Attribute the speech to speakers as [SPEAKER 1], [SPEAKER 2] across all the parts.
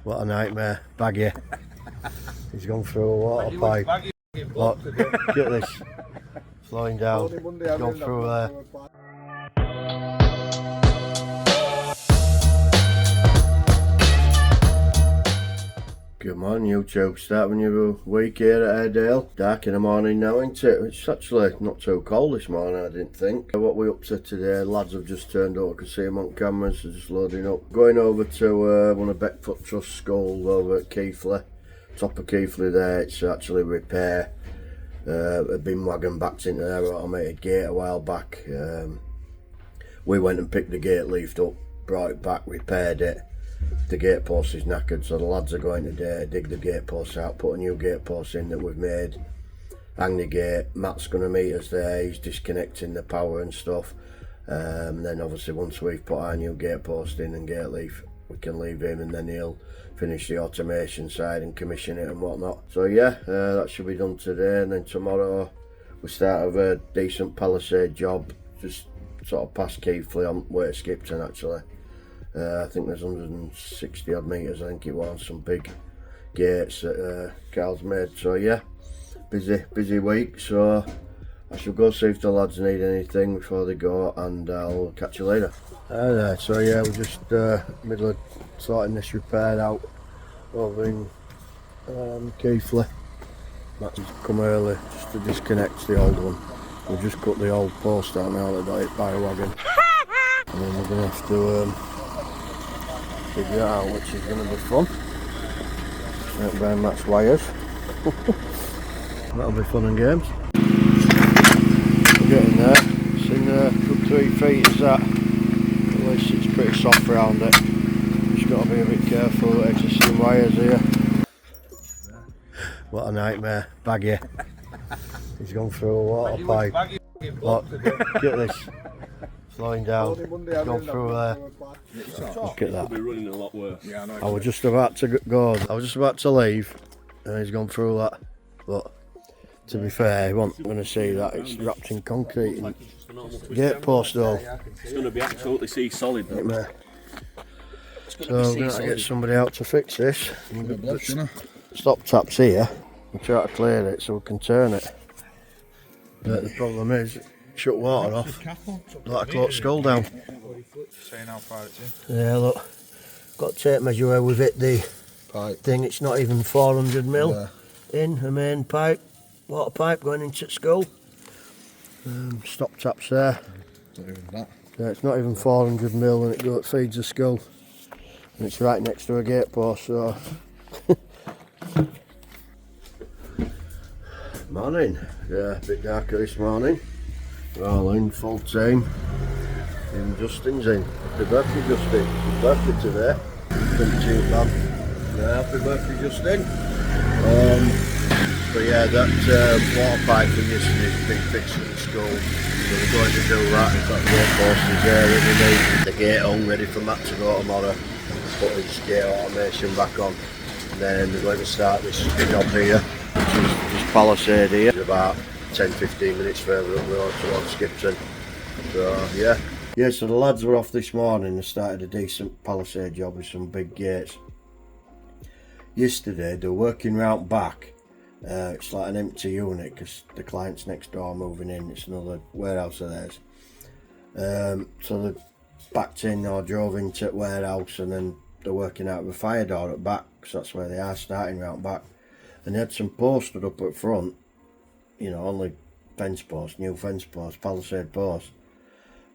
[SPEAKER 1] What a nightmare. Baggy. He's gone through a water pipe. Look, look at this. Slowing down. He's gone through there. Good morning YouTube, starting your week here at Airedale. Dark in the morning now, isn't it? It's actually not too cold this morning, I didn't think. What we're up to today, lads have just turned up, I can see them on cameras, they're just loading up. Going over to one of Beckfoot Trust schools over at Keighley. Top of Keighley there, it's actually repair. A bin wagon backed into their automated gate a while back. We went and picked the gate leaf up, brought it back, repaired it. The gate post is knackered, so the lads are going today, dig the gate post out, put a new gate post in that we've made, hang the gate. Matt's going to meet us there, he's disconnecting the power and stuff. And then obviously once we've put our new gate post in and gate leaf, we can leave him and then he'll finish the automation side and commission it and whatnot. So yeah, that should be done today, and then tomorrow we start with a decent palisade job, just sort of past Keighley on where Skipton actually. I think there's 160 odd metres, I think it was, some big gates that Carl's made. So yeah, busy week, so I shall go see if the lads need anything before they go, and I'll catch you later. So yeah, we're just middle of sorting this repair out over in Keighley. Matt's come early just to disconnect the old one. We've just cut the old post out now that got hit by a wagon, and then we're going to have to figure it out, which is going to be fun. Right behind Matt's wires. That'll be fun and games. We're getting there. It's in good 3 feet is that. At least it's pretty soft around it. Just got to be a bit careful with existing wires here. What a nightmare. Baggy. He's gone through a water pipe. Look, look at this. Slowing down. He's gone through there. Look at that.
[SPEAKER 2] Be running a lot worse. Yeah,
[SPEAKER 1] I was just about to go. I was just about to leave, and he's gone through that. But to be fair, he wasn't going to see that. It's wrapped in concrete. And gate post though.
[SPEAKER 2] It's going to be absolutely sea solid.
[SPEAKER 1] So we're going to get somebody out to fix this. Stop taps here. And try to clear it so we can turn it. But the problem is, shut water off. Like a clock skull down. Yeah, look. Got tape measure where we've hit the pipe thing. It's not even 400 mil in a main pipe, water pipe going into the skull. Stop taps there.
[SPEAKER 3] Not even that.
[SPEAKER 1] Yeah, it's not even 400 mil, and it feeds the skull. And it's right next to a gate post, so. Morning. Yeah, a bit darker this morning. We're all in, full team. Even Justin's in. Happy birthday, Justin. His birthday today. 17th man. Yeah, happy birthday, Justin. But yeah, that water pipe from yesterday's been fixed at the school. So we're going to do that. We've got the gate posters there that we need. The gate hung ready for Matt to go tomorrow. Put his gate automation back on. And then we're going to start this job here, which is just palisade here. It's about 10-15 minutes further up the road towards Skipton. So yeah. Yeah, so the lads were off this morning. They started a decent palisade job with some big gates. Yesterday they were working round back. It's like an empty unit because the client's next door moving in. It's another warehouse of theirs. So they backed in or drove into the warehouse, and then they're working out of a fire door at back, because that's where they are, starting round back. And they had some posts stood up at front, you know, only fence posts, new fence posts, palisade posts.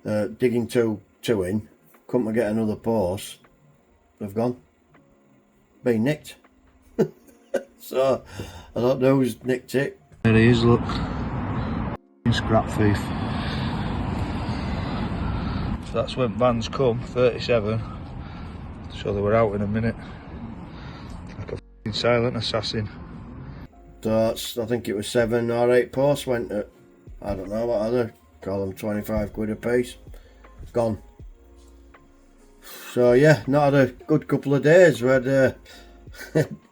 [SPEAKER 1] Digging two in, couldn't get another post. They've gone. Been nicked. So I don't know who's nicked it. There he is, look. Scrap thief.
[SPEAKER 3] So that's when vans come, 37. So they were out in a minute. Like a f***ing silent assassin.
[SPEAKER 1] So that's, I think it was 7 or 8 posts went at, I don't know what other, call them 25 quid a piece. Gone. So yeah, not had a good couple of days. We had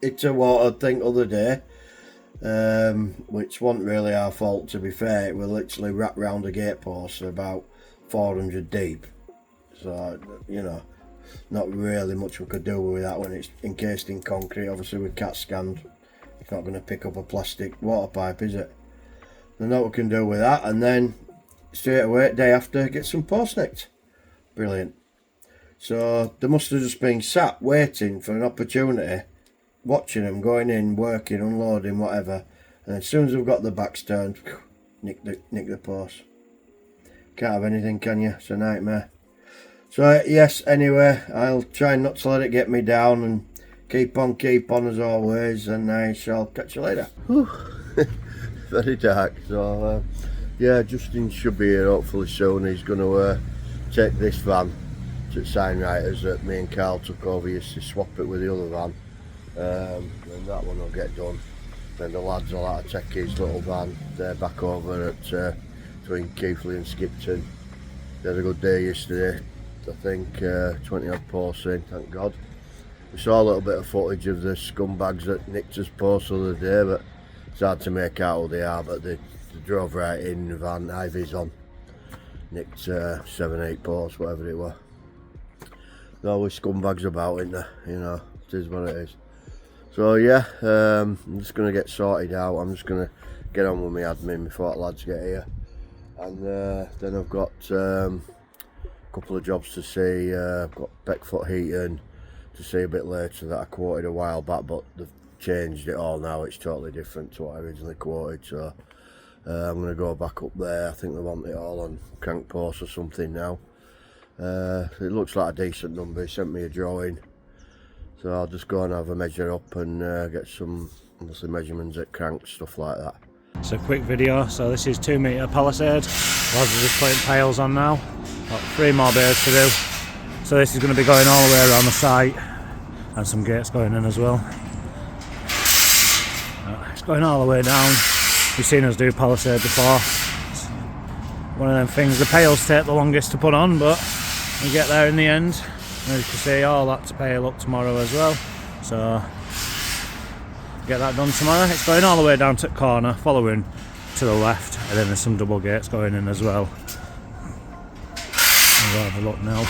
[SPEAKER 1] it's a water thing other day, which wasn't really our fault, to be fair. It was literally wrapped round a gate post about 400 deep. So, you know, not really much we could do with that when it's encased in concrete. Obviously with CAT scanned, it's not going to pick up a plastic water pipe, is it? There's not what we can do with that, and then straight away, day after, get some post nicked. Brilliant. So they must have just been sat waiting for an opportunity, watching them going in, working, unloading, whatever, and as soon as we've got the backs turned, nick the post. Can't have anything, can you? It's a nightmare. So yes, anyway, I'll try not to let it get me down and keep on as always, and I shall catch you later. Very dark. So yeah, Justin should be here hopefully soon. He's going to take this van to Signwriters that me and Carl took over. Used to swap it with the other van, and that one will get done. Then the lads will have to take his little van. They're back over at between Keighley and Skipton. They had a good day yesterday. I think 20 odd posts in, thank God. We saw a little bit of footage of the scumbags that nicked us posts the other day, but it's hard to make out who they are. But they drove right in the van, Ivy's on, nicked 7-8 posts, whatever it was. There's always scumbags about, isn't there? You know, it is what it is. So yeah, I'm just going to get sorted out. I'm just going to get on with my admin before the lads get here. And then I've got a couple of jobs to see. I've got Beckfoot heating to see a bit later that I quoted a while back, but they've changed it all now. It's totally different to what I originally quoted, so I'm going to go back up there. I think they want it all on crank posts or something now. It looks like a decent number. He sent me a drawing, so I'll just go and have a measure up and get some obviously measurements at cranks, stuff like that.
[SPEAKER 4] So quick video, so this is 2 metre palisade. Lads are just putting pails on now. Got 3 more bays to do. So this is going to be going all the way around the site, and some gates going in as well. It's going all the way down. You've seen us do palisade before. It's one of them things, the pails take the longest to put on, but we get there in the end. As you can see, all that's pail up tomorrow as well. So get that done tomorrow. It's going all the way down to the corner, following to the left, and then there's some double gates going in as well. I'll have a look now.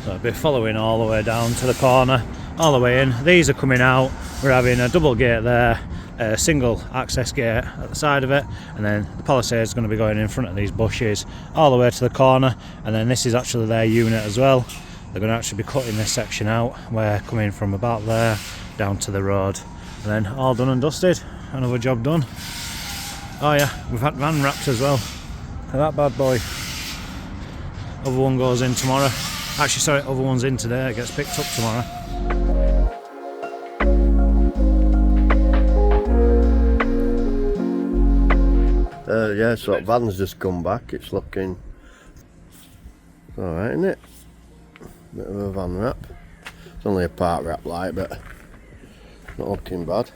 [SPEAKER 4] So I'll be following all the way down to the corner, all the way in. These are coming out. We're having a double gate there, a single access gate at the side of it, and then the palisade is going to be going in front of these bushes all the way to the corner, and then this is actually their unit as well. They're going to actually be cutting this section out. We're coming from about there down to the road, and then all done and dusted. Another job done. Oh yeah, we've had van wraps as well. Look at that bad boy. Other one goes in tomorrow. Actually, sorry, other one's in today. It gets picked up tomorrow.
[SPEAKER 1] Yeah, so that van's just come back. It's looking alright, isn't it? Bit of a van wrap. It's only a part wrap like, but not looking bad.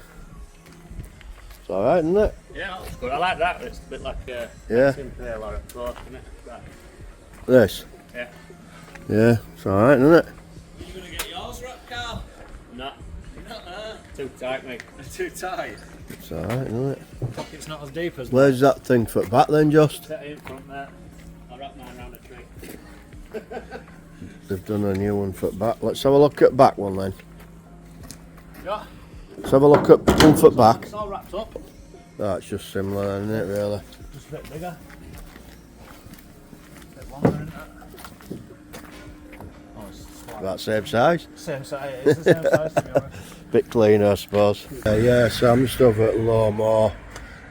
[SPEAKER 1] It's alright, isn't it?
[SPEAKER 2] Yeah, that's good. I like that. It's a bit like a
[SPEAKER 1] Yeah.
[SPEAKER 2] pail or a cloth, isn't it? Right.
[SPEAKER 1] This?
[SPEAKER 2] Yeah.
[SPEAKER 1] Yeah, it's alright, isn't it?
[SPEAKER 2] Are you going to get yours wrapped, Carl? No. Too tight, mate. Too tight.
[SPEAKER 1] It's alright, isn't it?
[SPEAKER 4] It's not as deep as
[SPEAKER 1] Where's that thing for back then, just?
[SPEAKER 2] Set it in front there. I'll wrap mine around a tree.
[SPEAKER 1] They've done a new one for back. Let's have a look at back one then.
[SPEAKER 2] Yeah.
[SPEAKER 1] Let's have a look at one foot back.
[SPEAKER 2] It's all wrapped up.
[SPEAKER 1] That's just similar, isn't it, really?
[SPEAKER 4] just a bit bigger. A bit longer, isn't it? Oh, it's slightly
[SPEAKER 1] About same size.
[SPEAKER 4] same size. It's the same size, to be honest.
[SPEAKER 1] Bit cleaner, I suppose. Yeah, so I'm just over at Lowmore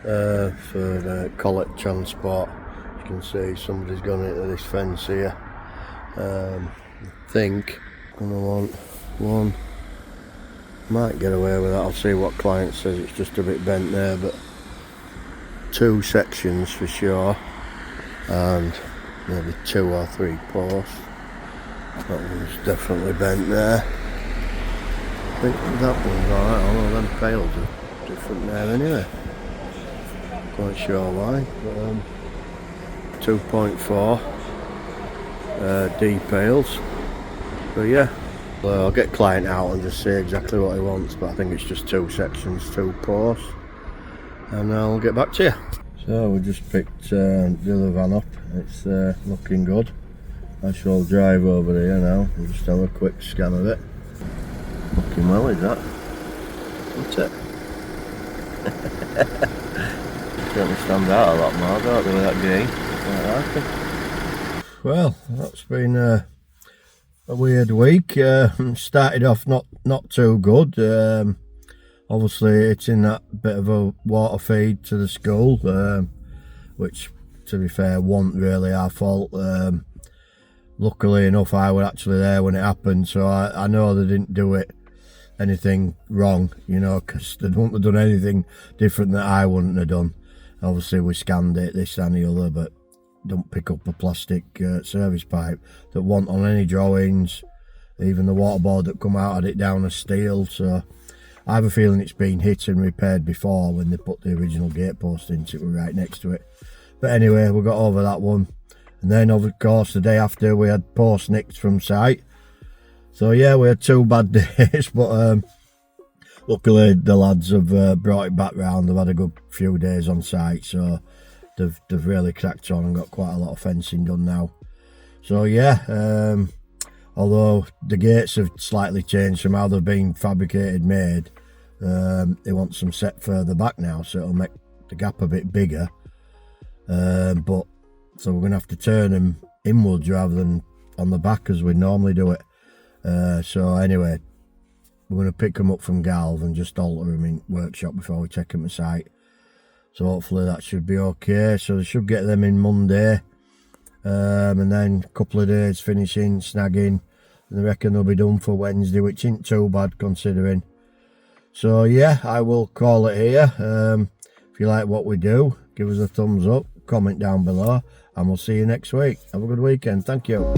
[SPEAKER 1] for the collet transport. You can see somebody's gone into this fence here. I think I'm gonna want one. Might get away with that. I'll see what client says. It's just a bit bent there, but 2 sections for sure, and maybe 2 or 3 posts. That one's definitely bent there. I think that one's alright, although them pails are different there anyway. Quite sure why, but 2.4 D pails. So yeah, well, I'll get client out and just say exactly what he wants, but I think it's just 2 sections, 2 posts, and I'll get back to you. So we just picked the other van up. It's looking good. I shall drive over here now and just have a quick scan of it. Fucking well is that, isn't it? Certainly stand out a lot more, don't they, with that green? I like it. Well, that's been a weird week. Started off not too good. Obviously it's in that bit of a water feed to the school, which to be fair wasn't really our fault. Luckily enough I was actually there when it happened, so I know they didn't do it anything wrong, you know, because they wouldn't have done anything different that I wouldn't have done. Obviously we scanned it, this and the other, but don't pick up a plastic service pipe that wasn't on any drawings. Even the waterboard that come out had it down as steel, so I have a feeling it's been hit and repaired before when they put the original gate post into it. We're right next to it. But anyway, we got over that one. And then of course the day after we had post nicked from site. So yeah, we had 2 bad days, but luckily the lads have brought it back round. They've had a good few days on site, so they've really cracked on and got quite a lot of fencing done now. So yeah, although the gates have slightly changed from how they've been fabricated made, they want some set further back now, so it'll make the gap a bit bigger. But so we're gonna have to turn them inwards rather than on the back as we normally do it. So anyway, we're going to pick them up from Galv and just alter them in workshop before we take them to site. So hopefully that should be okay. So they should get them in Monday, and then a couple of days finishing, snagging, and I reckon they'll be done for Wednesday, which isn't too bad considering. So yeah, I will call it here. If you like what we do, give us a thumbs up, comment down below, and we'll see you next week. Have a good weekend. Thank you.